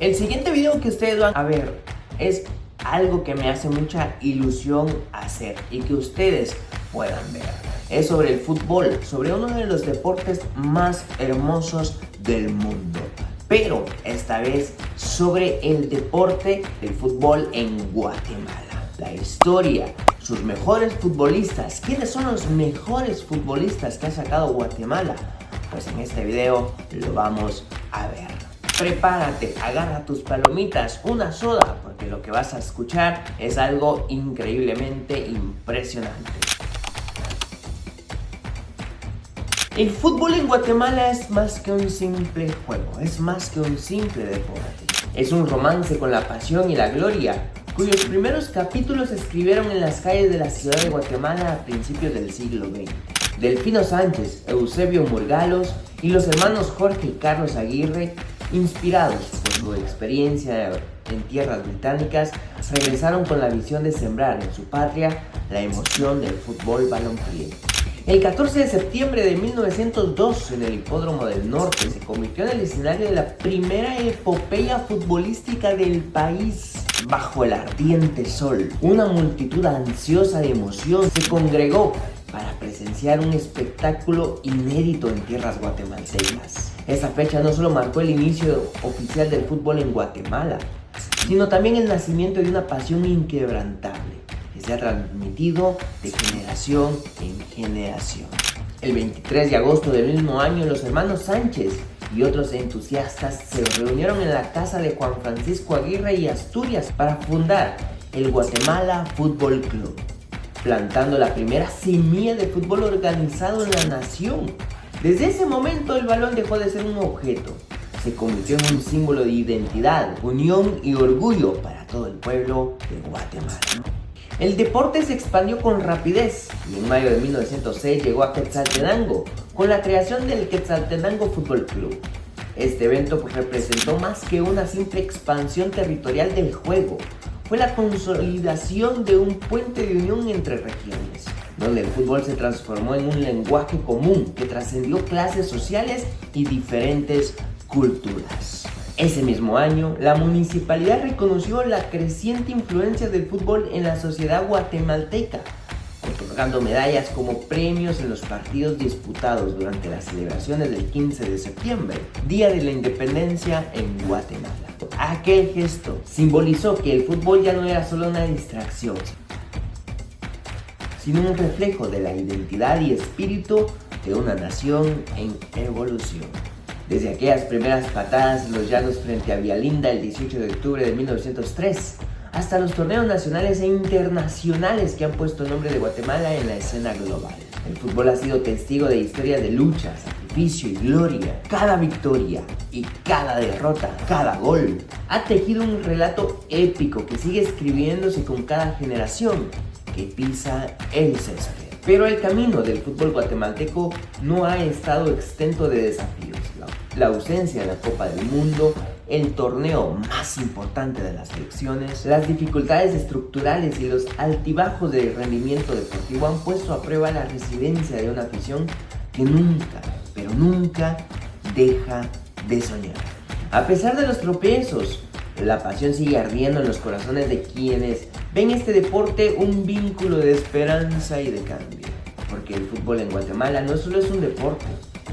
El siguiente video que ustedes van a ver es algo que me hace mucha ilusión hacer y que ustedes puedan ver. Es sobre el fútbol, sobre uno de los deportes más hermosos del mundo. Pero esta vez sobre el deporte del fútbol en Guatemala. La historia, sus mejores futbolistas. ¿Quiénes son los mejores futbolistas que ha sacado Guatemala? Pues en este video lo vamos a ver. Prepárate, agarra tus palomitas, una soda, porque lo que vas a escuchar es algo increíblemente impresionante. El fútbol en Guatemala es más que un simple juego, es más que un simple deporte. Es un romance con la pasión y la gloria, cuyos primeros capítulos se escribieron en las calles de la ciudad de Guatemala a principios del siglo XX. Delfino Sánchez, Eusebio Murgalos y los hermanos Jorge y Carlos Aguirre, inspirados por su experiencia en tierras británicas, regresaron con la visión de sembrar en su patria la emoción del fútbol balompié. El 14 de septiembre de 1902, en el Hipódromo del Norte, se convirtió en el escenario de la primera epopeya futbolística del país. Bajo el ardiente sol, una multitud ansiosa de emoción se congregó para presenciar un espectáculo inédito en tierras guatemaltecas. Esa fecha no solo marcó el inicio oficial del fútbol en Guatemala, sino también el nacimiento de una pasión inquebrantable que se ha transmitido de generación en generación. El 23 de agosto del mismo año, los hermanos Sánchez y otros entusiastas se reunieron en la casa de Juan Francisco Aguirre y Asturias para fundar el Guatemala Fútbol Club, plantando la primera semilla de fútbol organizado en la nación. Desde ese momento el balón dejó de ser un objeto, se convirtió en un símbolo de identidad, unión y orgullo para todo el pueblo de Guatemala. El deporte se expandió con rapidez y en mayo de 1906 llegó a Quetzaltenango con la creación del Quetzaltenango Fútbol Club. Este evento representó más que una simple expansión territorial del juego. Fue la consolidación de un puente de unión entre regiones, donde el fútbol se transformó en un lenguaje común que trascendió clases sociales y diferentes culturas. Ese mismo año, la municipalidad reconoció la creciente influencia del fútbol en la sociedad guatemalteca, otorgando medallas como premios en los partidos disputados durante las celebraciones del 15 de septiembre, Día de la Independencia en Guatemala. Aquel gesto simbolizó que el fútbol ya no era solo una distracción, sino un reflejo de la identidad y espíritu de una nación en evolución. Desde aquellas primeras patadas en los llanos frente a Villalinda el 18 de octubre de 1903, hasta los torneos nacionales e internacionales que han puesto el nombre de Guatemala en la escena global. El fútbol ha sido testigo de historias de lucha, sacrificio y gloria. Cada victoria y cada derrota, cada gol, ha tejido un relato épico que sigue escribiéndose con cada generación que pisa el césped. Pero el camino del fútbol guatemalteco no ha estado exento de desafíos. La ausencia de la Copa del Mundo, el torneo más importante de las selecciones, las dificultades estructurales y los altibajos de rendimiento deportivo han puesto a prueba la resiliencia de una afición que nunca, pero nunca deja de soñar. A pesar de los tropiezos, la pasión sigue ardiendo en los corazones de quienes ven este deporte un vínculo de esperanza y de cambio. Porque el fútbol en Guatemala no solo es un deporte,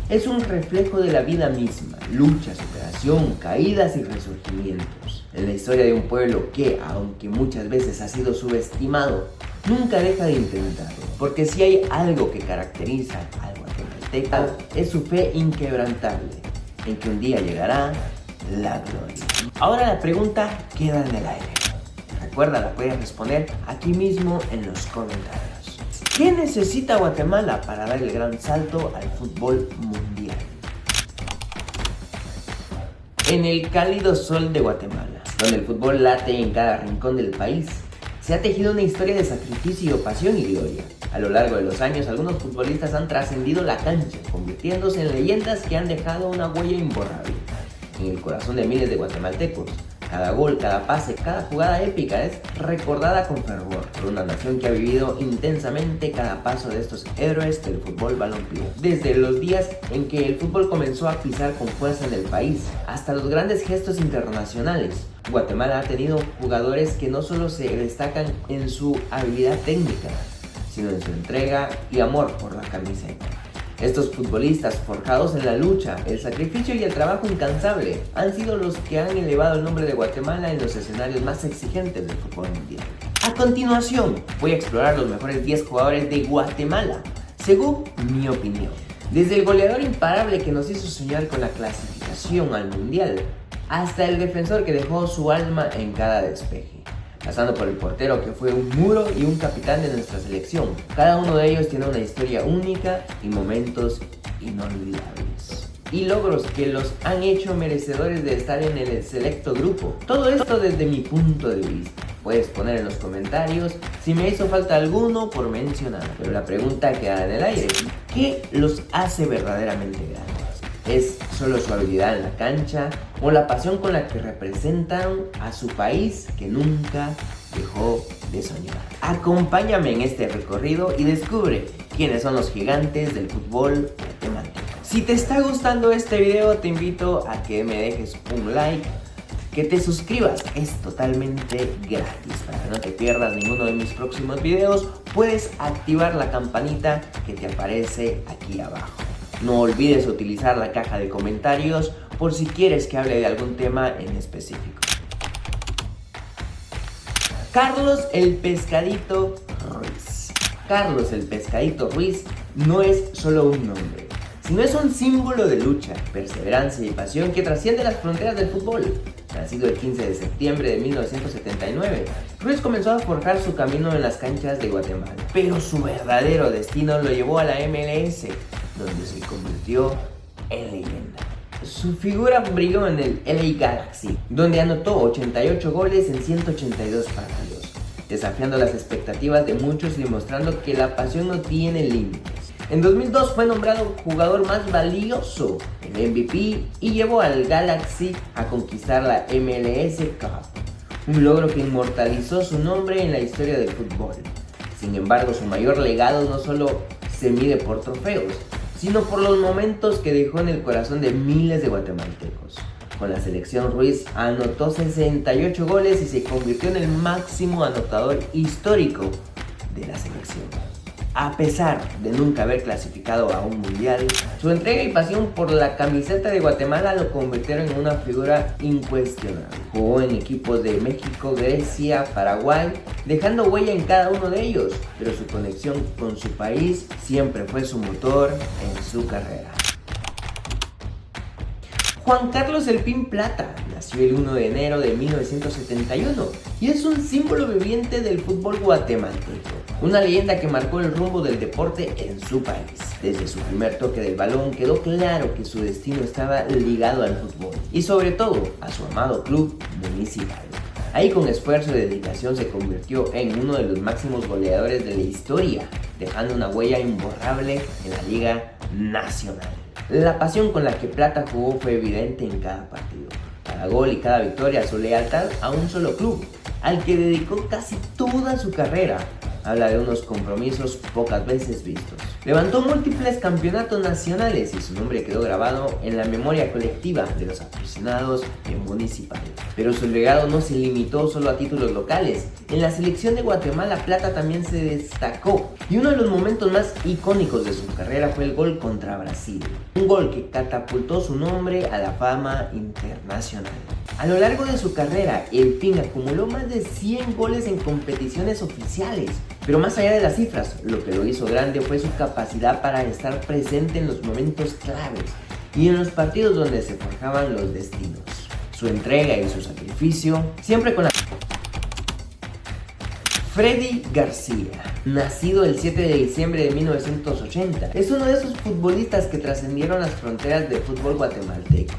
es un reflejo de la vida misma, lucha, superación, caídas y resurgimientos. En la historia de un pueblo que, aunque muchas veces ha sido subestimado, nunca deja de intentarlo. Porque si hay algo que caracteriza al guatemalteco, es su fe inquebrantable en que un día llegará la gloria. Ahora la pregunta queda en el aire. Recuerda, la puedes responder aquí mismo en los comentarios. ¿Qué necesita Guatemala para dar el gran salto al fútbol mundial? En el cálido sol de Guatemala, donde el fútbol late en cada rincón del país, se ha tejido una historia de sacrificio, pasión y gloria. A lo largo de los años, algunos futbolistas han trascendido la cancha, convirtiéndose en leyendas que han dejado una huella imborrable en el corazón de miles de guatemaltecos. Cada gol, cada pase, cada jugada épica es recordada con fervor por una nación que ha vivido intensamente cada paso de estos héroes del fútbol balompié. Desde los días en que el fútbol comenzó a pisar con fuerza en el país, hasta los grandes gestos internacionales, Guatemala ha tenido jugadores que no solo se destacan en su habilidad técnica, sino en su entrega y amor por la camiseta. Estos futbolistas forjados en la lucha, el sacrificio y el trabajo incansable han sido los que han elevado el nombre de Guatemala en los escenarios más exigentes del fútbol mundial. A continuación, voy a explorar los mejores 10 jugadores de Guatemala, según mi opinión. Desde el goleador imparable que nos hizo soñar con la clasificación al mundial, hasta el defensor que dejó su alma en cada despeje, pasando por el portero que fue un muro y un capitán de nuestra selección. Cada uno de ellos tiene una historia única y momentos inolvidables, y logros que los han hecho merecedores de estar en el selecto grupo. Todo esto desde mi punto de vista. Puedes poner en los comentarios si me hizo falta alguno por mencionar, pero la pregunta queda en el aire: ¿qué los hace verdaderamente grandes? ¿Es solo su habilidad en la cancha o la pasión con la que representan a su país que nunca dejó de soñar? Acompáñame en este recorrido y descubre quiénes son los gigantes del fútbol guatemalteco. Si te está gustando este video, te invito a que me dejes un like, que te suscribas, es totalmente gratis. Para que no te pierdas ninguno de mis próximos videos, puedes activar la campanita que te aparece aquí abajo. No olvides utilizar la caja de comentarios por si quieres que hable de algún tema en específico. Carlos el Pescadito Ruiz. Carlos el Pescadito Ruiz no es solo un nombre, sino es un símbolo de lucha, perseverancia y pasión que trasciende las fronteras del fútbol. Nacido el 15 de septiembre de 1979, Ruiz comenzó a forjar su camino en las canchas de Guatemala, pero su verdadero destino lo llevó a la MLS, donde se convirtió en leyenda. Su figura brilló en el LA Galaxy, donde anotó 88 goles en 182 partidos, desafiando las expectativas de muchos y demostrando que la pasión no tiene límites. En 2002 fue nombrado jugador más valioso, el MVP, y llevó al Galaxy a conquistar la MLS Cup, un logro que inmortalizó su nombre en la historia del fútbol. Sin embargo, su mayor legado no solo se mide por trofeos, sino por los momentos que dejó en el corazón de miles de guatemaltecos. Con la selección, Ruiz anotó 68 goles y se convirtió en el máximo anotador histórico de la selección. A pesar de nunca haber clasificado a un mundial, su entrega y pasión por la camiseta de Guatemala lo convirtieron en una figura incuestionable. Jugó en equipos de México, Grecia, Paraguay, dejando huella en cada uno de ellos, pero su conexión con su país siempre fue su motor en su carrera. Juan Carlos El Pin Plata nació el 1 de enero de 1971 y es un símbolo viviente del fútbol guatemalteco, una leyenda que marcó el rumbo del deporte en su país. Desde su primer toque del balón quedó claro que su destino estaba ligado al fútbol y sobre todo a su amado club Municipal. Ahí, con esfuerzo y dedicación, se convirtió en uno de los máximos goleadores de la historia, dejando una huella imborrable en la Liga Nacional. La pasión con la que Plata jugó fue evidente en cada partido. Cada gol y cada victoria, su lealtad a un solo club, al que dedicó casi toda su carrera, habla de unos compromisos pocas veces vistos. Levantó múltiples campeonatos nacionales y su nombre quedó grabado en la memoria colectiva de los aficionados en Municipal. Pero su legado no se limitó solo a títulos locales. En la selección de Guatemala, Plata también se destacó, y uno de los momentos más icónicos de su carrera fue el gol contra Brasil, un gol que catapultó su nombre a la fama internacional. A lo largo de su carrera, El Pin acumuló más de 100 goles en competiciones oficiales. Pero más allá de las cifras, lo que lo hizo grande fue su capacidad para estar presente en los momentos claves y en los partidos donde se forjaban los destinos. Su entrega y su sacrificio, siempre con la... Freddy García, nacido el 7 de diciembre de 1980, es uno de esos futbolistas que trascendieron las fronteras del fútbol guatemalteco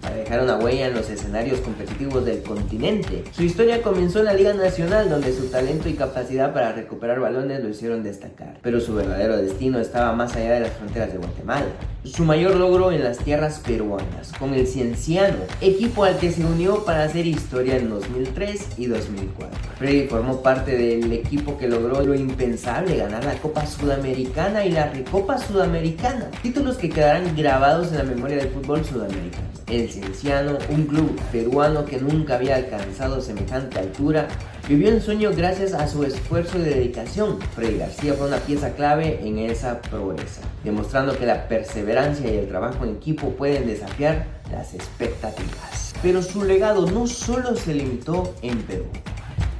para dejar dejar una huella en los escenarios competitivos del continente. Su historia comenzó en la Liga Nacional, donde su talento y capacidad para recuperar balones lo hicieron destacar, pero su verdadero destino estaba más allá de las fronteras de Guatemala. Su mayor logro en las tierras peruanas, con el Cienciano, equipo al que se unió para hacer historia en 2003 y 2004. Freddy formó parte del equipo que logró lo impensable, ganar la Copa Sudamericana y la Recopa Sudamericana, títulos que quedarán grabados en la memoria del fútbol sudamericano. El Cienciano, un club peruano que nunca había alcanzado semejante altura, vivió el sueño gracias a su esfuerzo y dedicación. Freddy García fue una pieza clave en esa proeza, demostrando que la perseverancia y el trabajo en equipo pueden desafiar las expectativas. Pero su legado no solo se limitó en Perú.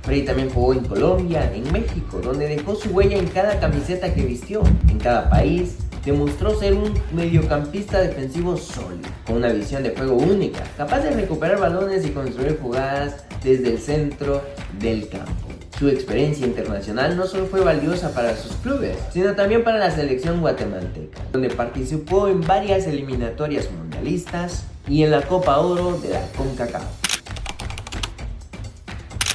Freddy también jugó en Colombia, en México, donde dejó su huella en cada camiseta que vistió. En cada país demostró ser un mediocampista defensivo sólido, con una visión de juego única, capaz de recuperar balones y construir jugadas desde el centro del campo. Su experiencia internacional no solo fue valiosa para sus clubes, sino también para la selección guatemalteca, donde participó en varias eliminatorias mundialistas y en la Copa Oro de la CONCACAF.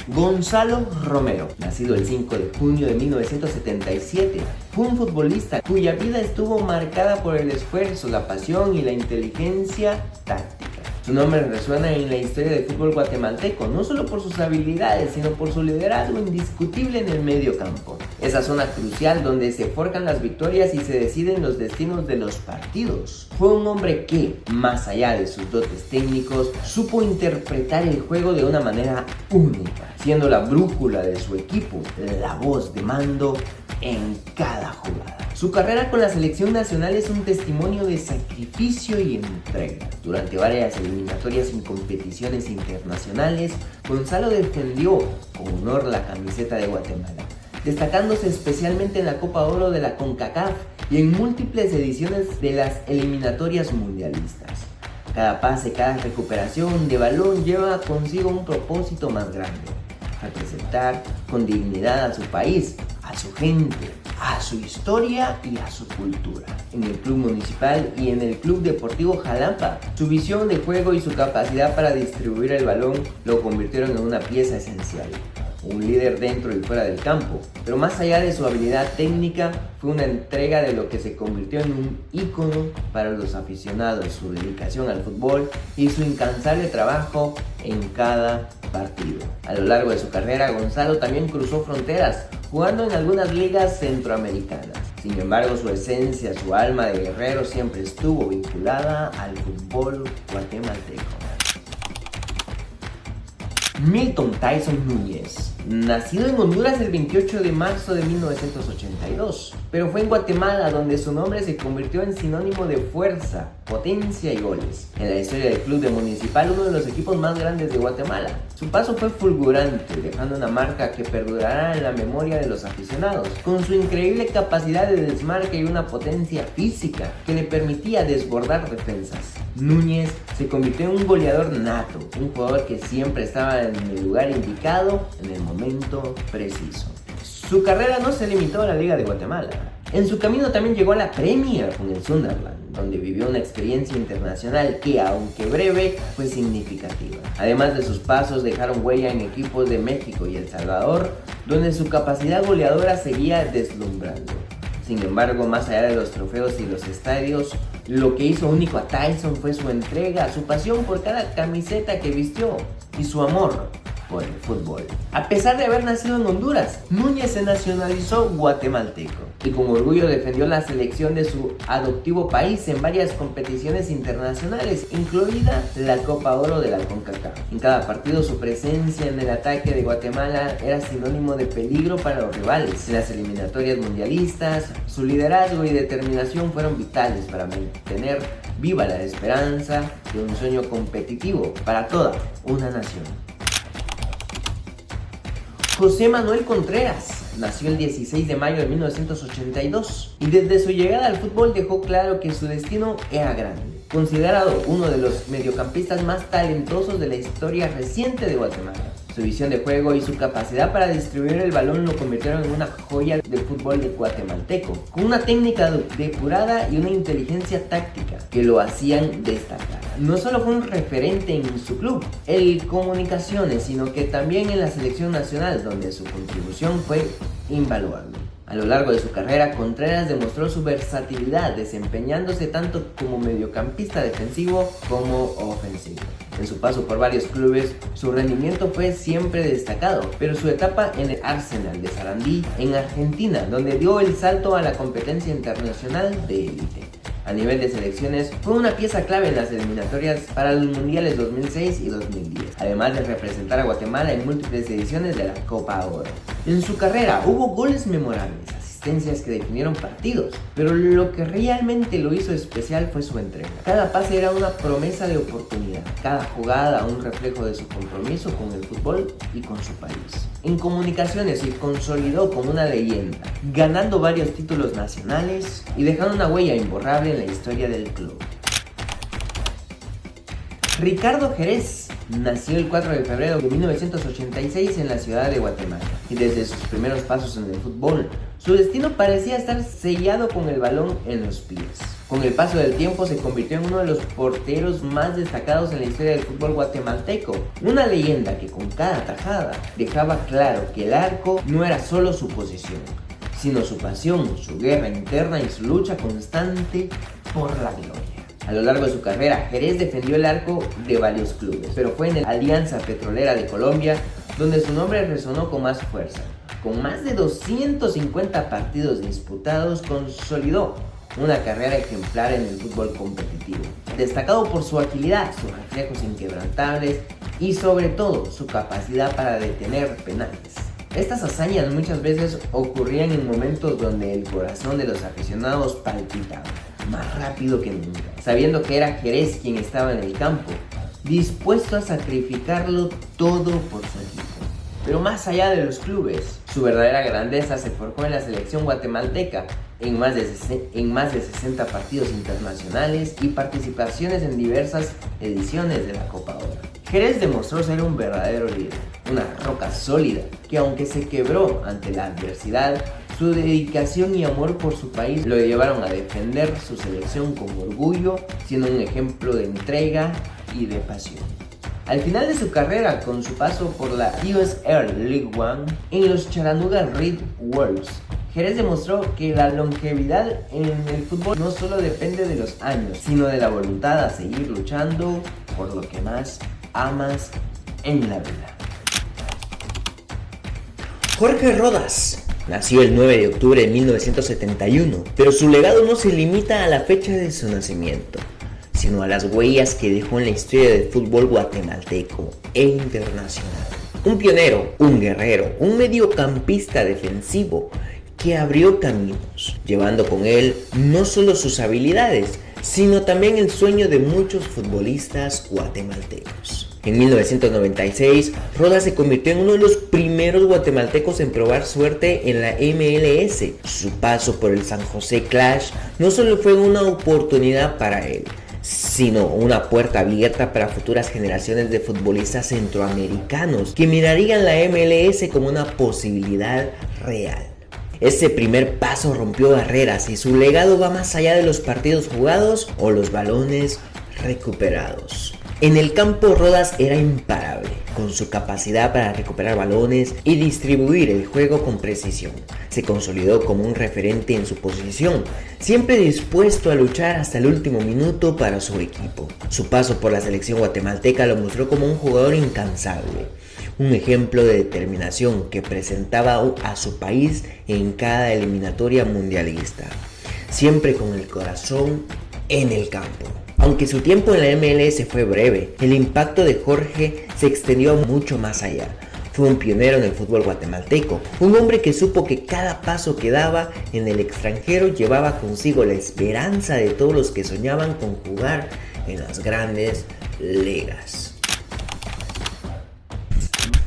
Gonzalo Romero, nacido el 5 de junio de 1977, fue un futbolista cuya vida estuvo marcada por el esfuerzo, la pasión y la inteligencia táctica. Su nombre resuena en la historia del fútbol guatemalteco, no solo por sus habilidades, sino por su liderazgo indiscutible en el medio campo. Esa zona crucial donde se forjan las victorias y se deciden los destinos de los partidos. Fue un hombre que, más allá de sus dotes técnicos, supo interpretar el juego de una manera única, siendo la brújula de su equipo, la voz de mando en cada jugada. Su carrera con la selección nacional es un testimonio de sacrificio y entrega. Durante varias eliminatorias en competiciones internacionales, Gonzalo defendió con honor la camiseta de Guatemala, destacándose especialmente en la Copa Oro de la CONCACAF y en múltiples ediciones de las eliminatorias mundialistas. Cada pase, cada recuperación de balón lleva consigo un propósito más grande: representar con dignidad a su país, a su gente, a su historia y a su cultura. En el Club Municipal y en el Club Deportivo Jalapa, su visión de juego y su capacidad para distribuir el balón lo convirtieron en una pieza esencial. Un líder dentro y fuera del campo, pero más allá de su habilidad técnica, fue una entrega de lo que se convirtió en un ícono para los aficionados, su dedicación al fútbol y su incansable trabajo en cada partido. A lo largo de su carrera, Gonzalo también cruzó fronteras, jugando en algunas ligas centroamericanas. Sin embargo, su esencia, su alma de guerrero siempre estuvo vinculada al fútbol guatemalteco. Milton Tyson Núñez, nacido en Honduras el 28 de marzo de 1982, pero fue en Guatemala donde su nombre se convirtió en sinónimo de fuerza, potencia y goles. En la historia del club de Municipal, uno de los equipos más grandes de Guatemala, su paso fue fulgurante, dejando una marca que perdurará en la memoria de los aficionados, con su increíble capacidad de desmarque y una potencia física que le permitía desbordar defensas. Núñez se convirtió en un goleador nato, un jugador que siempre estaba en el lugar indicado en el momento preciso. Su carrera no se limitó a la Liga de Guatemala. En su camino también llegó a la Premier con el Sunderland, donde vivió una experiencia internacional que, aunque breve, fue significativa. Además de sus pasos, dejaron huella en equipos de México y El Salvador, donde su capacidad goleadora seguía deslumbrando. Sin embargo, más allá de los trofeos y los estadios, lo que hizo único a Tyson fue su entrega, su pasión por cada camiseta que vistió y su amor por el fútbol. A pesar de haber nacido en Honduras, Núñez se nacionalizó guatemalteco y con orgullo defendió la selección de su adoptivo país en varias competiciones internacionales, incluida la Copa Oro de la CONCACAF. En cada partido, su presencia en el ataque de Guatemala era sinónimo de peligro para los rivales. En las eliminatorias mundialistas, su liderazgo y determinación fueron vitales para mantener viva la esperanza de un sueño competitivo para toda una nación. José Manuel Contreras nació el 16 de mayo de 1982 y desde su llegada al fútbol dejó claro que su destino era grande. Considerado uno de los mediocampistas más talentosos de la historia reciente de Guatemala, su visión de juego y su capacidad para distribuir el balón lo convirtieron en una joya del fútbol de guatemalteco, con una técnica depurada y una inteligencia táctica que lo hacían destacar. no solo fue un referente en su club, el Comunicaciones, sino que también en la selección nacional, donde su contribución fue invaluable. A lo largo de su carrera, Contreras demostró su versatilidad, desempeñándose tanto como mediocampista defensivo como ofensivo. En su paso por varios clubes, su rendimiento fue siempre destacado, pero su etapa en el Arsenal de Sarandí, en Argentina, donde dio el salto a la competencia internacional de élite. A nivel de selecciones, fue una pieza clave en las eliminatorias para los mundiales 2006 y 2010, además de representar a Guatemala en múltiples ediciones de la Copa Oro. En su carrera hubo goles memorables, asistencias que definieron partidos, pero lo que realmente lo hizo especial fue su entrega. Cada pase era una promesa de oportunidad, cada jugada un reflejo de su compromiso con el fútbol y con su país. En Comunicaciones se consolidó como una leyenda, ganando varios títulos nacionales y dejando una huella imborrable en la historia del club. Ricardo Jerez nació el 4 de febrero de 1986 en la ciudad de Guatemala y desde sus primeros pasos en el fútbol, su destino parecía estar sellado con el balón en los pies. Con el paso del tiempo se convirtió en uno de los porteros más destacados en la historia del fútbol guatemalteco, una leyenda que con cada tajada dejaba claro que el arco no era solo su posición, sino su pasión, su guerra interna y su lucha constante por la gloria. A lo largo de su carrera, Jerez defendió el arco de varios clubes, pero fue en el Alianza Petrolera de Colombia donde su nombre resonó con más fuerza. Con más de 250 partidos disputados, consolidó una carrera ejemplar en el fútbol competitivo, destacado por su agilidad, sus reflejos inquebrantables y sobre todo su capacidad para detener penales. Estas hazañas muchas veces ocurrían en momentos donde el corazón de los aficionados palpitaba más rápido que nunca, sabiendo que era Jerez quien estaba en el campo, dispuesto a sacrificarlo todo por su equipo. Pero más allá de los clubes, su verdadera grandeza se forjó en la selección guatemalteca, en más de 60 partidos internacionales y participaciones en diversas ediciones de la Copa Oro. Jerez demostró ser un verdadero líder, una roca sólida, que aunque se quebró ante la adversidad, su dedicación y amor por su país lo llevaron a defender su selección con orgullo, siendo un ejemplo de entrega y de pasión. Al final de su carrera, con su paso por la USL League One en los Chattanooga Red Wolves, Jerez demostró que la longevidad en el fútbol no solo depende de los años, sino de la voluntad a seguir luchando por lo que más amas en la vida. Jorge Rodas nació el 9 de octubre de 1971, pero su legado no se limita a la fecha de su nacimiento, sino a las huellas que dejó en la historia del fútbol guatemalteco e internacional. Un pionero, un guerrero, un mediocampista defensivo que abrió caminos, llevando con él no solo sus habilidades, sino también el sueño de muchos futbolistas guatemaltecos. En 1996, Rodas se convirtió en uno de los primeros guatemaltecos en probar suerte en la MLS. Su paso por el San José Clash no solo fue una oportunidad para él, sino una puerta abierta para futuras generaciones de futbolistas centroamericanos que mirarían la MLS como una posibilidad real. Ese primer paso rompió barreras y su legado va más allá de los partidos jugados o los balones recuperados. En el campo, Rodas era imparable, con su capacidad para recuperar balones y distribuir el juego con precisión. Se consolidó como un referente en su posición, siempre dispuesto a luchar hasta el último minuto para su equipo. Su paso por la selección guatemalteca lo mostró como un jugador incansable, un ejemplo de determinación que presentaba a su país en cada eliminatoria mundialista, siempre con el corazón en el campo. Aunque su tiempo en la MLS fue breve, el impacto de Jorge se extendió mucho más allá. Fue un pionero en el fútbol guatemalteco, un hombre que supo que cada paso que daba en el extranjero llevaba consigo la esperanza de todos los que soñaban con jugar en las grandes ligas.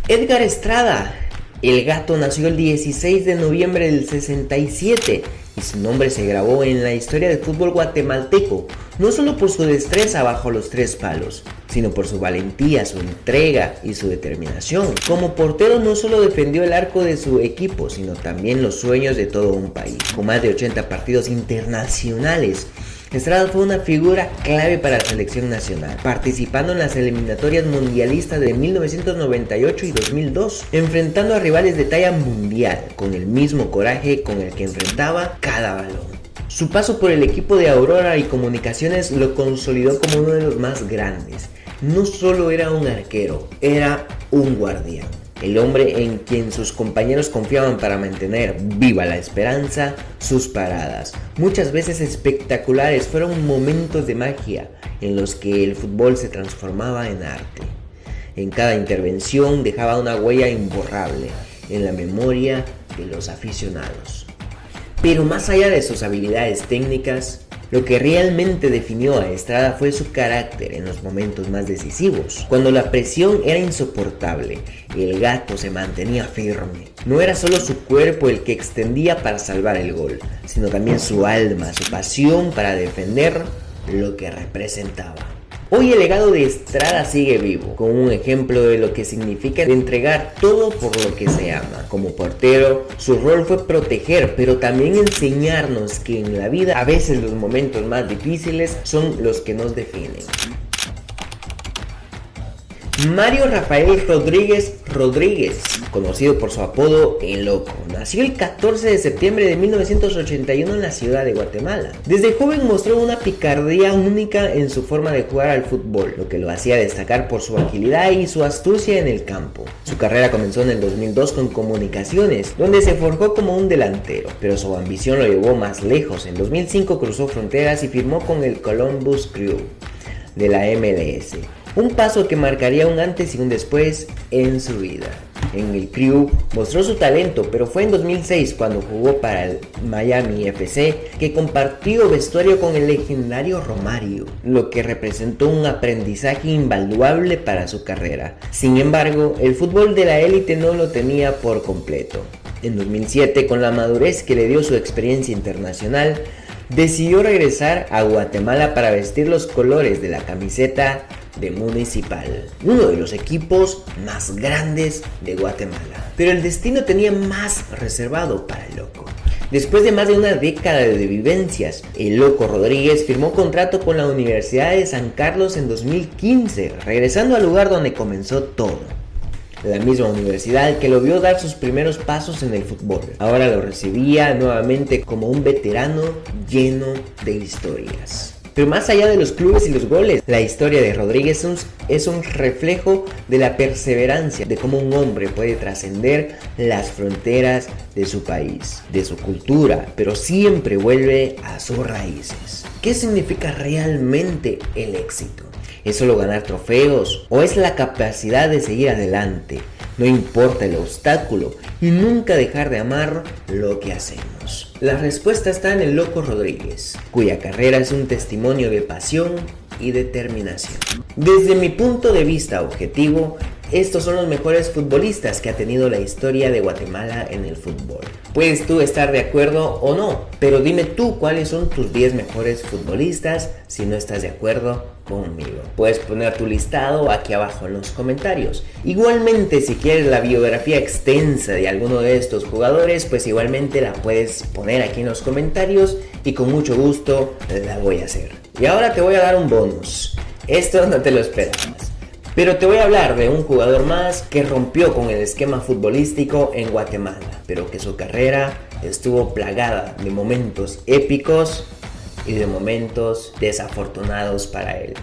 Edgar Estrada, el Gato, nació el 16 de noviembre del 67 y su nombre se grabó en la historia del fútbol guatemalteco, no solo por su destreza bajo los tres palos, sino por su valentía, su entrega y su determinación. Como portero no solo defendió el arco de su equipo, sino también los sueños de todo un país. Con más de 80 partidos internacionales, Estrada fue una figura clave para la selección nacional, participando en las eliminatorias mundialistas de 1998 y 2002, enfrentando a rivales de talla mundial con el mismo coraje con el que enfrentaba cada balón. Su paso por el equipo de Aurora y Comunicaciones lo consolidó como uno de los más grandes. No solo era un arquero, era un guardián. El hombre en quien sus compañeros confiaban para mantener viva la esperanza. Sus paradas, muchas veces espectaculares, fueron momentos de magia en los que el fútbol se transformaba en arte. En cada intervención dejaba una huella imborrable en la memoria de los aficionados. Pero más allá de sus habilidades técnicas, lo que realmente definió a Estrada fue su carácter en los momentos más decisivos. Cuando la presión era insoportable, el gato se mantenía firme. No era solo su cuerpo el que extendía para salvar el gol, sino también su alma, su pasión para defender lo que representaba. Hoy el legado de Estrada sigue vivo, como un ejemplo de lo que significa entregar todo por lo que se ama. Como portero, su rol fue proteger, pero también enseñarnos que en la vida a veces los momentos más difíciles son los que nos definen. Mario Rafael Rodríguez, conocido por su apodo El Loco, nació el 14 de septiembre de 1981 en la ciudad de Guatemala. Desde joven mostró una picardía única en su forma de jugar al fútbol, lo que lo hacía destacar por su agilidad y su astucia en el campo. Su carrera comenzó en el 2002 con Comunicaciones, donde se forjó como un delantero, pero su ambición lo llevó más lejos. En 2005 cruzó fronteras y firmó con el Columbus Crew de la MLS. Un paso que marcaría un antes y un después en su vida. En el Crew mostró su talento, pero fue en 2006 cuando jugó para el Miami FC que compartió vestuario con el legendario Romario, lo que representó un aprendizaje invaluable para su carrera. Sin embargo, el fútbol de la élite no lo tenía por completo. En 2007, con la madurez que le dio su experiencia internacional, decidió regresar a Guatemala para vestir los colores de la camiseta de Municipal, uno de los equipos más grandes de Guatemala. Pero el destino tenía más reservado para el Loco. Después de más de una década de vivencias, el Loco Rodríguez firmó contrato con la Universidad de San Carlos en 2015, regresando al lugar donde comenzó todo. La misma universidad que lo vio dar sus primeros pasos en el fútbol. Ahora lo recibía nuevamente como un veterano lleno de historias. Pero más allá de los clubes y los goles, la historia de Rodríguez es un reflejo de la perseverancia, de cómo un hombre puede trascender las fronteras de su país, de su cultura, pero siempre vuelve a sus raíces. ¿Qué significa realmente el éxito? ¿Es solo ganar trofeos o es la capacidad de seguir adelante? No importa el obstáculo y nunca dejar de amar lo que hacemos. La respuesta está en el Loco Rodríguez, cuya carrera es un testimonio de pasión y determinación. Desde mi punto de vista objetivo, estos son los mejores futbolistas que ha tenido la historia de Guatemala en el fútbol. Puedes tú estar de acuerdo o no, pero dime tú cuáles son tus 10 mejores futbolistas si no estás de acuerdo conmigo. Puedes poner tu listado aquí abajo en los comentarios. Igualmente, si quieres la biografía extensa de alguno de estos jugadores, pues igualmente la puedes poner aquí en los comentarios y con mucho gusto la voy a hacer. Y ahora te voy a dar un bonus. Esto no te lo esperabas. Pero te voy a hablar de un jugador más que rompió con el esquema futbolístico en Guatemala, pero que su carrera estuvo plagada de momentos épicos y de momentos desafortunados para él.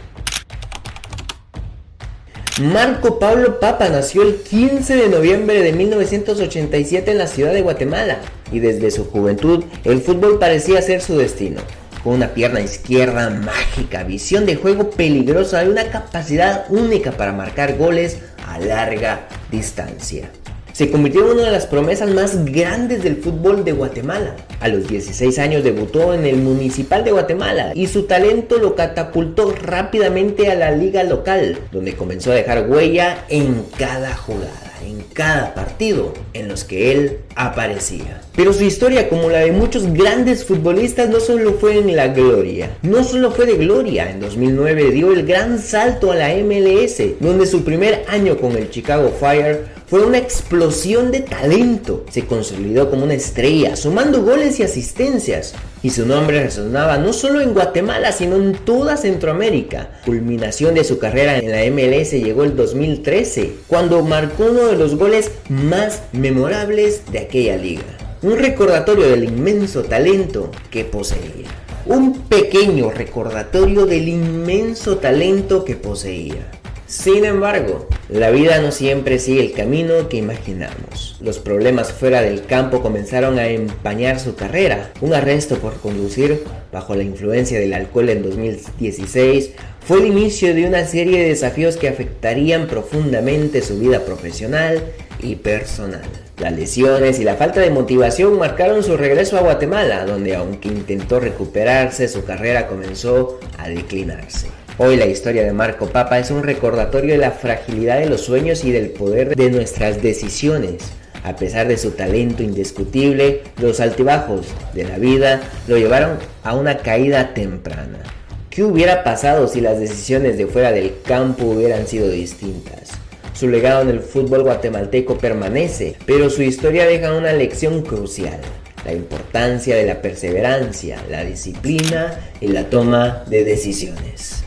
Marco Pablo Papa nació el 15 de noviembre de 1987 en la ciudad de Guatemala y desde su juventud el fútbol parecía ser su destino. Con una pierna izquierda mágica, visión de juego peligrosa y una capacidad única para marcar goles a larga distancia. Se convirtió en una de las promesas más grandes del fútbol de Guatemala. A los 16 años debutó en el Municipal de Guatemala y su talento lo catapultó rápidamente a la liga local, donde comenzó a dejar huella en cada jugada, en cada partido en los que él aparecía. Pero su historia, como la de muchos grandes futbolistas, no solo fue en la gloria, no solo fue de gloria. En 2009 dio el gran salto a la MLS, donde su primer año con el Chicago Fire fue una explosión de talento. Se consolidó como una estrella, sumando goles y asistencias. y su nombre resonaba no solo en Guatemala, sino en toda Centroamérica. Culminación de su carrera en la MLS llegó el 2013, cuando marcó uno de los goles más memorables de aquella liga. Un recordatorio del inmenso talento que poseía. Un pequeño recordatorio del inmenso talento que poseía. Sin embargo, la vida no siempre sigue el camino que imaginamos. Los problemas fuera del campo comenzaron a empañar su carrera. Un arresto por conducir bajo la influencia del alcohol en 2016 fue el inicio de una serie de desafíos que afectarían profundamente su vida profesional y personal. Las lesiones y la falta de motivación marcaron su regreso a Guatemala, donde aunque intentó recuperarse, su carrera comenzó a declinarse. Hoy la historia de Marco Papa es un recordatorio de la fragilidad de los sueños y del poder de nuestras decisiones. A pesar de su talento indiscutible, los altibajos de la vida lo llevaron a una caída temprana. ¿Qué hubiera pasado si las decisiones de fuera del campo hubieran sido distintas? Su legado en el fútbol guatemalteco permanece, pero su historia deja una lección crucial: la importancia de la perseverancia, la disciplina y la toma de decisiones.